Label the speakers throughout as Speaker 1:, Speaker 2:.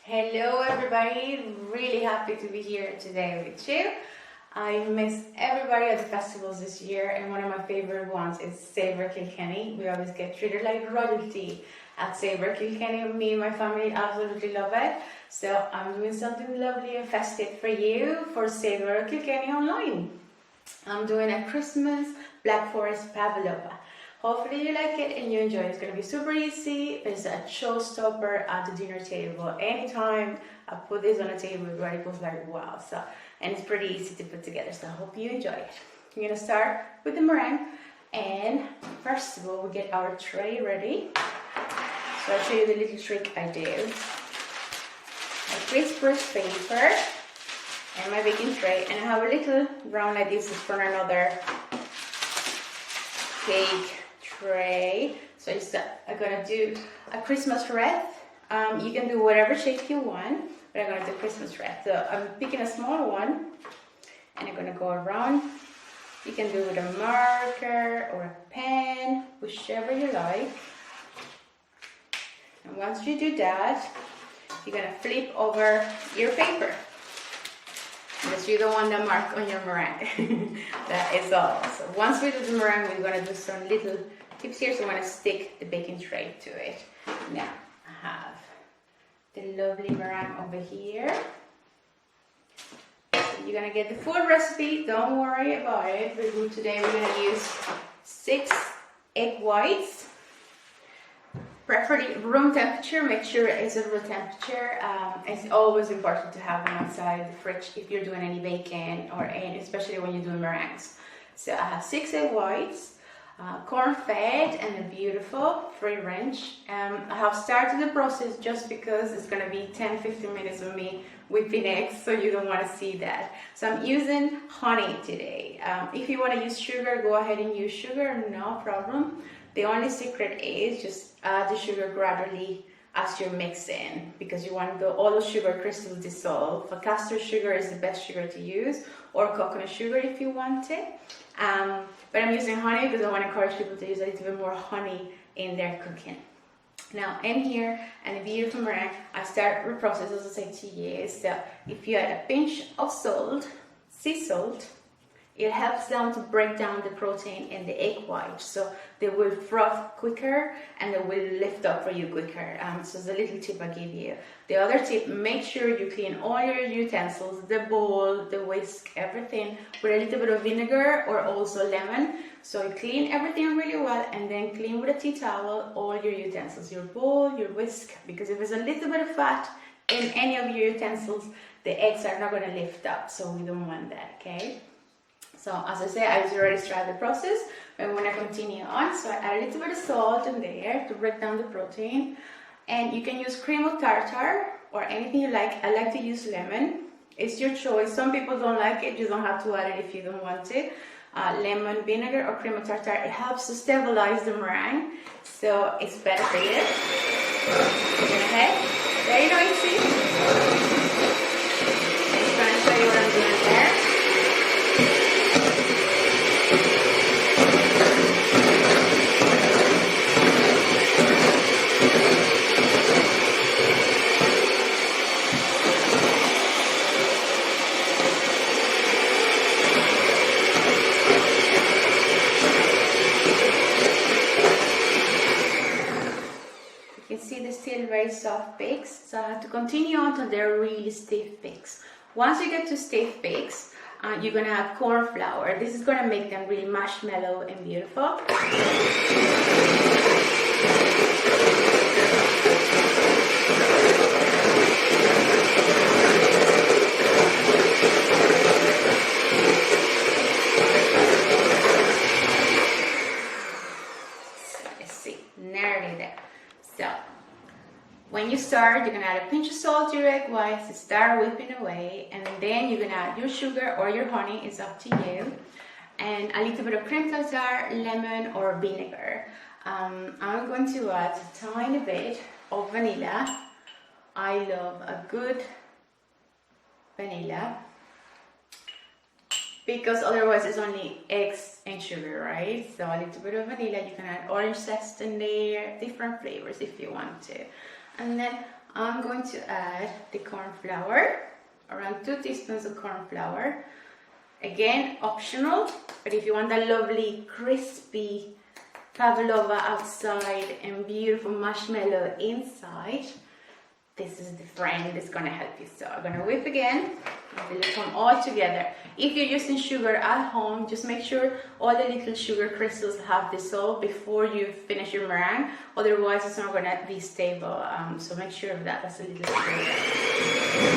Speaker 1: Hello everybody, really happy to be here today with you. I missed everybody at the festivals this year, and one of my favorite ones is Savour Kilkenny. We always get treated like royalty at Savour Kilkenny. Me and my family absolutely love it. So I'm doing something lovely and festive for you for Savour Kilkenny Online. I'm doing a Christmas Black Forest pavlova. Hopefully you like it and you enjoy it. It's going to be super easy. It's a showstopper at the dinner table. Anytime I put this on a table, everybody goes like, wow. And it's pretty easy to put together, so I hope you enjoy it. We're going to start with the meringue. And first of all, we get our tray ready. So I'll show you the little trick I do. A crisp paper and my baking tray. And I have a little round like this is for another cake tray. So I'm gonna do a Christmas wreath. You can do whatever shape you want, but I'm gonna do Christmas wreath. So I'm picking a small one and I'm gonna go around. You can do it with a marker or a pen, whichever you like. And once you do that, you're gonna flip over your paper. Because you don't want the mark on your meringue. That is all. So once we do the meringue, we're going to do some little tips here. So I'm going to stick the baking tray to it. Now I have the lovely meringue over here. So you're going to get the full recipe. Don't worry about it. Today we're going to use 6 egg whites. Preferably room temperature. Make sure it's at room temperature. It's always important to have them outside the fridge if you're doing any baking or especially when you're doing meringues. So I have 6 egg whites, corn fed and a beautiful free range. I have started the process just because it's going to be 10-15 minutes of me whipping eggs, so you don't want to see that. So I'm using honey today. If you want to use sugar, go ahead and use sugar, no problem. The only secret is just add the sugar gradually as you're mixing, because you want all the sugar crystals dissolve. For castor sugar is the best sugar to use, or coconut sugar if you want it. But I'm using honey because I want to encourage people to use a little bit more honey in their cooking. Now in here, and a beautiful meringue, I start the process as I say to you. So if you add a pinch of salt, sea salt, it helps them to break down the protein in the egg white, so they will froth quicker and they will lift up for you quicker. So it's a little tip I give you. The other tip, make sure you clean all your utensils, the bowl, the whisk, everything with a little bit of vinegar or also lemon. So you clean everything really well and then clean with a tea towel all your utensils, your bowl, your whisk, because if there's a little bit of fat in any of your utensils, the eggs are not going to lift up, so we don't want that, okay? So as I say, I've already started the process, but I'm going to continue on. So I add a little bit of salt in there to break down the protein. And you can use cream of tartar or anything you like. I like to use lemon. It's your choice. Some people don't like it. You don't have to add it if you don't want it. Lemon, vinegar or cream of tartar, it helps to stabilize the meringue. So it's better for you. Go ahead. Very noisy. I'm just going to show you what I'm doing there. Very soft bakes, so I have to continue until they're really stiff bakes. Once you get to stiff bakes, you're gonna add corn flour. This is gonna make them really marshmallow and beautiful. So let's see, nearly there. So when you start, you're gonna add a pinch of salt to your egg whites to start whipping away, and then you're gonna add your sugar or your honey, it's up to you, and a little bit of cream tartar, lemon or vinegar. I'm going to add a tiny bit of vanilla. I love a good vanilla because otherwise it's only eggs and sugar, right? So a little bit of vanilla. You can add orange zest in there, different flavors if you want to. And then I'm going to add the corn flour, around 2 teaspoons of corn flour. Again, optional, but if you want that lovely crispy pavlova outside and beautiful marshmallow inside, this is the friend that's gonna help you. So I'm gonna whip again until they come all together. If you're using sugar at home, just make sure all the little sugar crystals have dissolved before you finish your meringue. Otherwise, it's not gonna be stable. So make sure of that. That's a little sugar.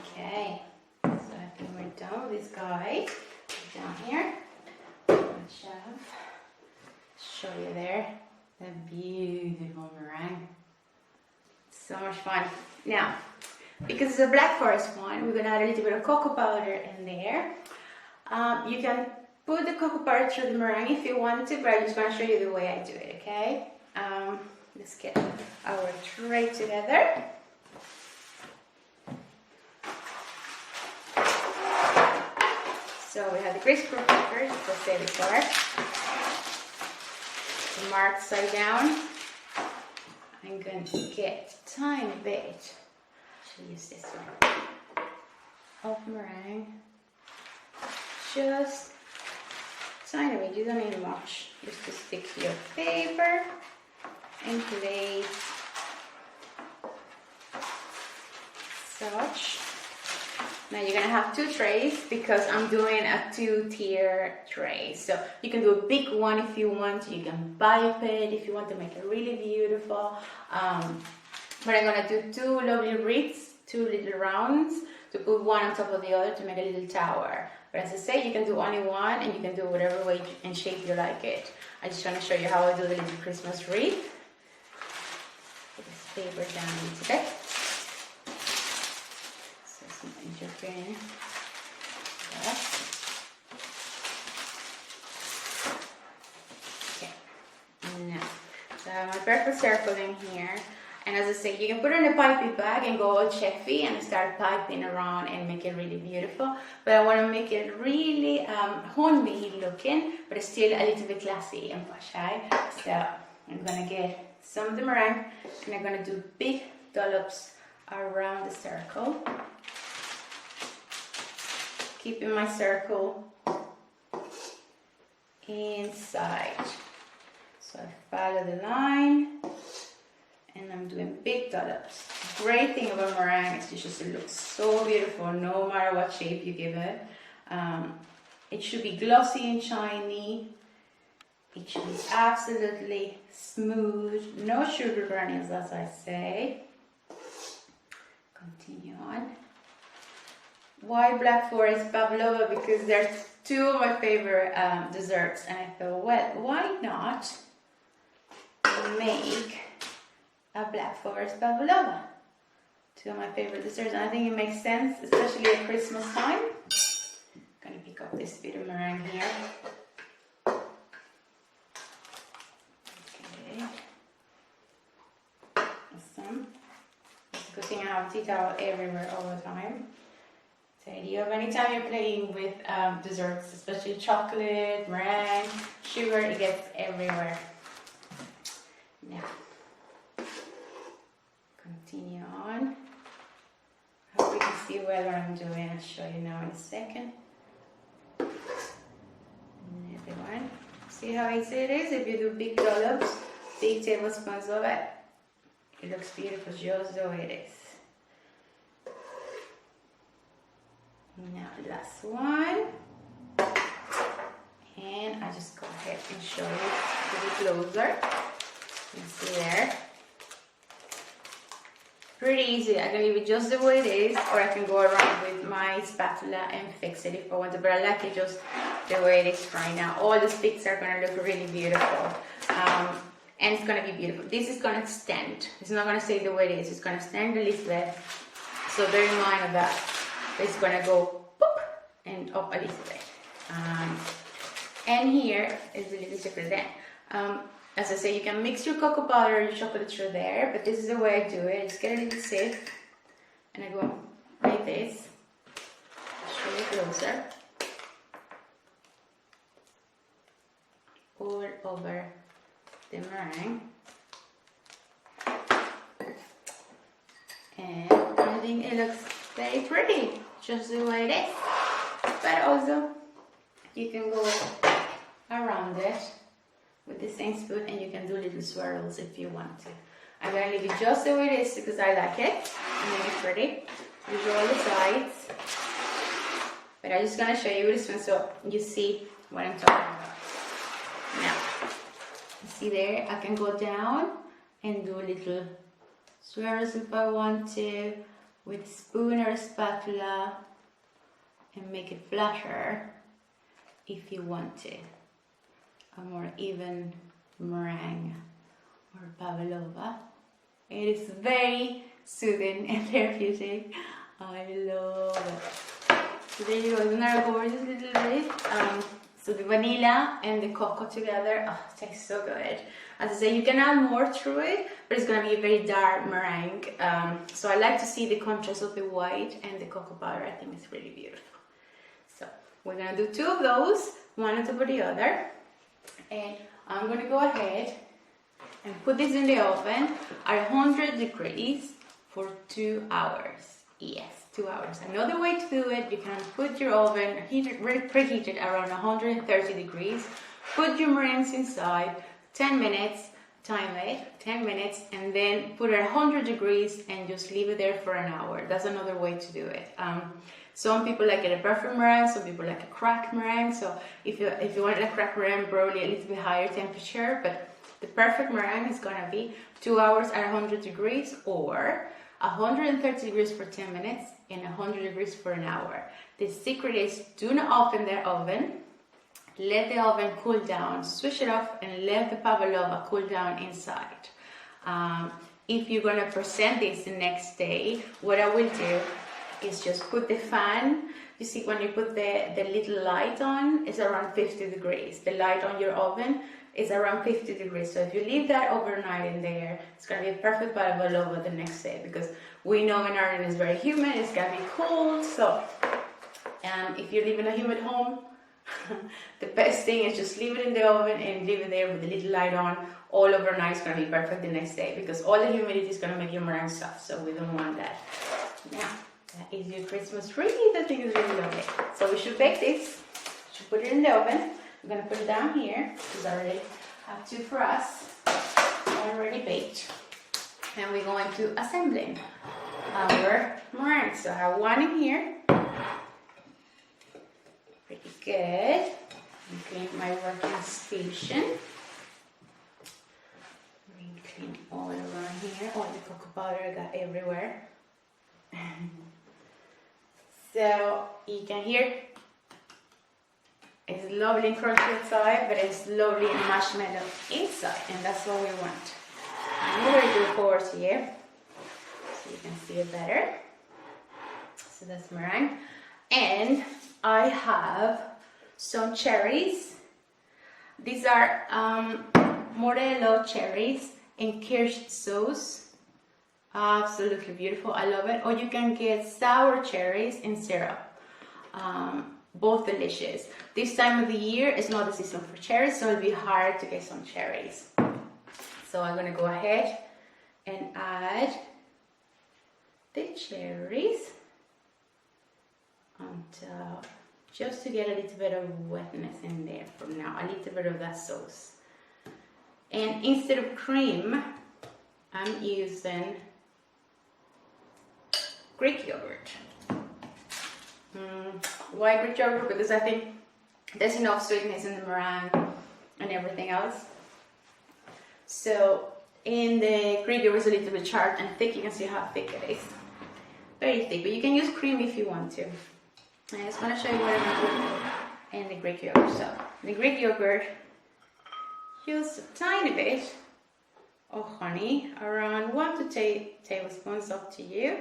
Speaker 1: Okay, so I think we're done with this guy. Down here, show you there, the beautiful meringue. So much fun. Now, because it's a Black Forest one, we're gonna add a little bit of cocoa powder in there. You can put the cocoa powder through the meringue if you want to, but I'm just gonna show you the way I do it, okay? Let's get our tray together. So we have the grease proof crackers, as I said before. The marked side down. I'm going to get a tiny bit, actually use this one, of meringue. Just tiny bit, you don't need much. Just to stick your paper in place. Such. Now you're gonna have 2 trays because I'm doing a 2-tier tray. So you can do a big one if you want. You can pipe it if you want to make it really beautiful. But I'm gonna do 2 lovely wreaths, 2 little rounds to put one on top of the other to make a little tower. But as I say, you can do only one and you can do whatever way and shape you like it. I just want to show you how I do the little Christmas wreath. Put this paper down into it. Interfering. Okay. Now, so I have my purple circle in here, and as I say, you can put it in a piping bag and go all chefy and start piping around and make it really beautiful. But I want to make it really homemade looking, but it's still a little bit classy and posh. So I'm gonna get some of the meringue, and I'm gonna do big dollops around the circle. Keeping my circle inside. So I follow the line and I'm doing big dollops. The great thing about meringue is it looks so beautiful no matter what shape you give it. It should be glossy and shiny. It should be absolutely smooth. No sugar granules, as I say. Continue on. Why Black Forest pavlova? Because they're 2 of my favorite desserts, and I thought, well, why not make a Black Forest pavlova? 2 of my favorite desserts, and I think it makes sense, especially at Christmas time. I'm gonna pick up this bit of meringue here. Okay. Awesome. It's a good thing I have a tea towel everywhere all the time. Anytime you're playing with desserts, especially chocolate, meringue, sugar, it gets everywhere. Now, continue on. Hope you can see well what I'm doing. I'll show you now in a second. Another one. See how easy it is? If you do big dollops, big tablespoons of it, It looks beautiful just the way it is. Now last one. And I just go ahead and show you a little closer. You see there. Pretty easy. I can leave it just the way it is, or I can go around with my spatula and fix it if I want to, but I like it just the way it is right now. All the sticks are going to look really beautiful. And it's going to be beautiful. This is going to extend. It's not going to stay the way it is. It's going to extend a little bit. So bear in mind of that. It's going to go boop and up a little bit. And here is a little secret then. As I say, you can mix your cocoa powder, your chocolate through there, but this is the way I do it. Just get a little sip, and I go like this. Show you closer. All over the meringue. And I think it looks very pretty, just the way it is. But also, you can go around it with the same spoon, and you can do little swirls if you want to. I'm going to leave it just the way it is because I like it. And then it's pretty. These are all the sides. But I'm just going to show you this one so you see what I'm talking about. Now, you see there, I can go down and do little swirls if I want to with a spoon or a spatula and make it flatter if you want to. A more even meringue or pavlova. It is very soothing and therapeutic. I love it. So there you go, isn't that a gorgeous little bit? So the vanilla and the cocoa together, oh, it tastes so good. As I say, you can add more through it, but it's going to be a very dark meringue. So I like to see the contrast of the white and the cocoa powder. I think it's really beautiful. So we're going to do 2 of those, one on top of the other. And I'm going to go ahead and put this in the oven at 100 degrees for 2 hours. Yes, 2 hours. Another way to do it, you can put your oven preheated around 130 degrees, put your meringues inside, 10 minutes, time it, 10 minutes, and then put it at 100 degrees and just leave it there for an hour. That's another way to do it. Some people like it a perfect meringue, some people like a cracked meringue. So if you want a cracked meringue, probably a little bit higher temperature, but the perfect meringue is gonna be 2 hours at 100 degrees or 130 degrees for 10 minutes and 100 degrees for an hour. The secret is do not open the oven, let the oven cool down, switch it off and let the pavlova cool down inside. If you're gonna present this the next day, what I will do is just put the fan. You see when you put the little light on, it's around 50 degrees. The light on your oven is around 50 degrees. So if you leave that overnight in there, it's going to be a perfect pavlova the next day, because we know in Ireland it's very humid, it's going to be cold. So if you live in a humid home, the best thing is just leave it in the oven and leave it there with the little light on all overnight. It's going to be perfect the next day, because all the humidity is going to make your meringue soft, so we don't want that. Now, that is your Christmas tree. I think it's really lovely. So we should bake this. We should put it in the oven. I'm going to put it down here because I already have 2 for us already baked. And we're going to assembling our meringue. So I have 1 in here. Pretty good. I'm cleaning my working station. Clean all around here. All the cocoa powder I got everywhere. So you can hear it's lovely and crunchy outside, but it's lovely and marshmallow inside, and that's what we want. I'm going to do 4 here so you can see it better. So that's meringue, and I have some cherries. These are morello cherries in kirsch sauce. Absolutely beautiful, I love it. Or you can get sour cherries in syrup. Both delicious. This time of the year is not the season for cherries, so it'll be hard to get some cherries. So I'm going to go ahead and add the cherries on top, just to get a little bit of wetness in there from now, a little bit of that sauce. And instead of cream, I'm using Greek yogurt. Why Greek yogurt? Because I think there's enough sweetness in the meringue and everything else. So in the Greek yogurt is a little bit sharp and thick. You can see how thick it is. Very thick, but you can use cream if you want to. I just want to show you what I'm doing in the Greek yogurt. So the Greek yogurt, use a tiny bit of honey, around 1 to 2 tablespoons, up to you.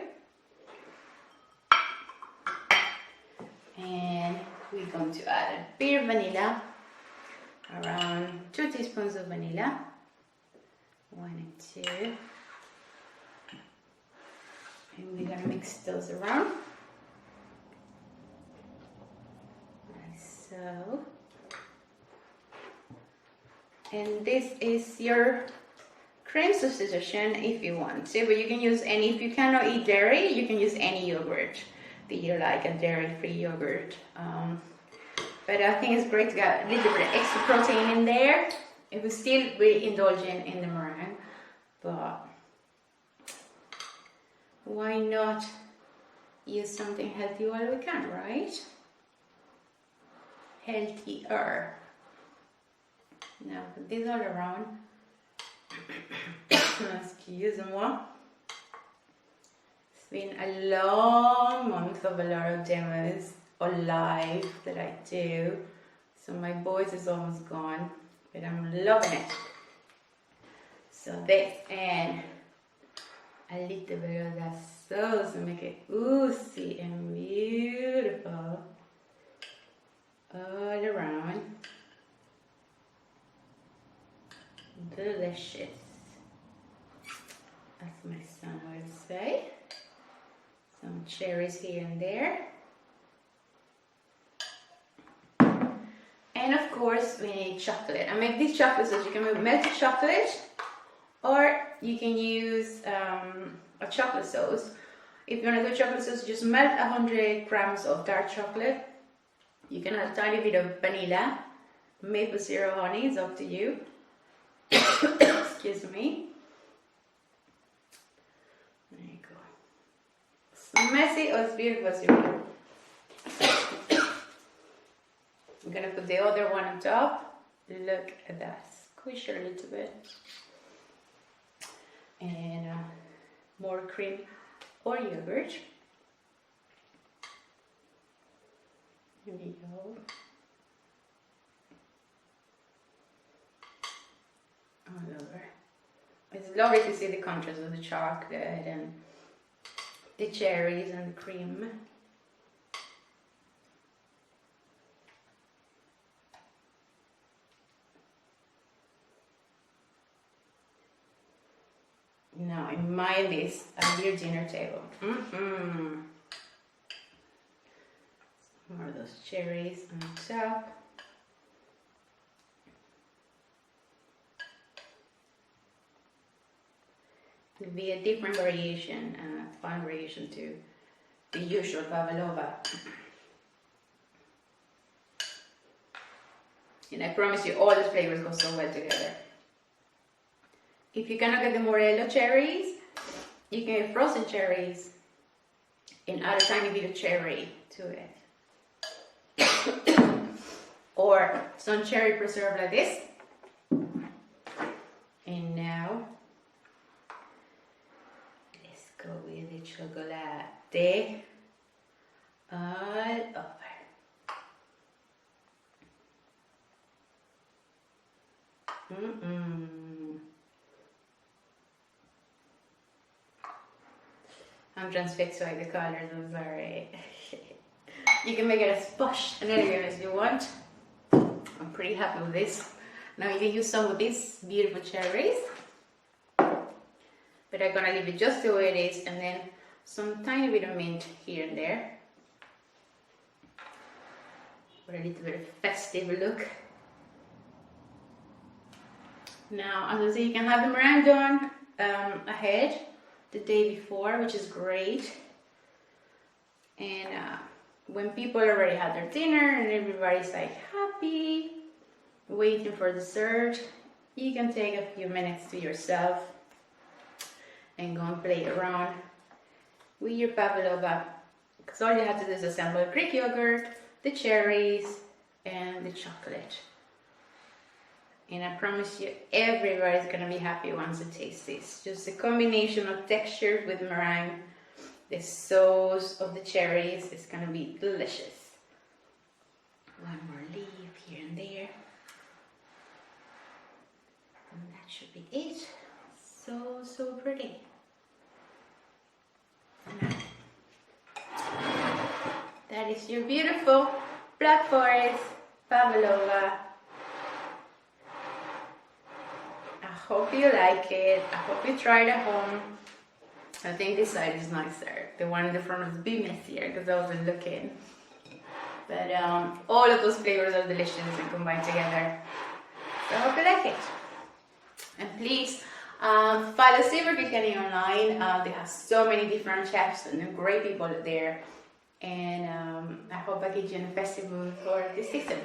Speaker 1: And we're going to add a bit of vanilla, around 2 teaspoons of vanilla. 1 and 2. And we're gonna mix those around. Like so. And this is your cream substitution if you want to, but you can use any. If you cannot eat dairy, you can use any yogurt that you like, a dairy-free yogurt. But I think it's great to get a little bit of extra protein in there. It will still be indulgent in the meringue, but why not use something healthy while we can, right? Healthier. Now put this all around. Excuse-moi. It's been a long month of a lot of demos or live that I do, so my voice is almost gone, but I'm loving it. So this and a little bit of that sauce to make it oozy and beautiful all around. Delicious, as my son would say. Some cherries here and there. And of course we need chocolate. I make these chocolate sauce. You can make melted chocolate, or you can use a chocolate sauce. If you want to do chocolate sauce, just melt 100 grams of dark chocolate. You can add a tiny bit of vanilla, maple syrup, honey, it's up to you. Excuse me. There you go. It's messy or it's beautiful as you want. I'm gonna put the other one on top. Look at that. Squish it a little bit. And more cream or yogurt. Here we go. All over. It's lovely to see the contrast of the chocolate and the cherries and the cream. Now imagine this at your dinner table. More of those cherries on top. It'll be a different variation, fun variation to the usual pavlova. And I promise you, all the flavors go so well together. If you cannot get the morello cherries, you can get frozen cherries and add a tiny bit of cherry to it. Or some cherry preserve like this. And now, let's go with the chocolate all over. I'm transfixed by the colors, I'm sorry. You can make it as posh and elegant as you want. I'm pretty happy with this. Now you can use some of these beautiful cherries. But I'm gonna leave it just the way it is, and then some tiny bit of mint here and there. For a little bit of festive look. Now, as I say, you can have the meringue done ahead the day before, which is great. And when people already had their dinner and everybody's like happy, waiting for dessert, you can take a few minutes to yourself and go and play around with your pavlova. Because all you have to do is assemble Greek yogurt, the cherries, and the chocolate. And I promise you, everybody's gonna be happy once they taste this. Just a combination of textures with meringue, the sauce of the cherries is gonna be delicious. One more leaf here and there. And that should be it. So pretty. That is your beautiful Black Forest pavlova. I hope you like it. I hope you try it at home. I think this side is nicer. The one in the front is a bit messier because I wasn't looking. But all of those flavors are delicious and combined together. So I hope you like it. And please follow Savour Kilkenny Online. They have so many different chefs and great people there. And I hope I get you in the festival for this season.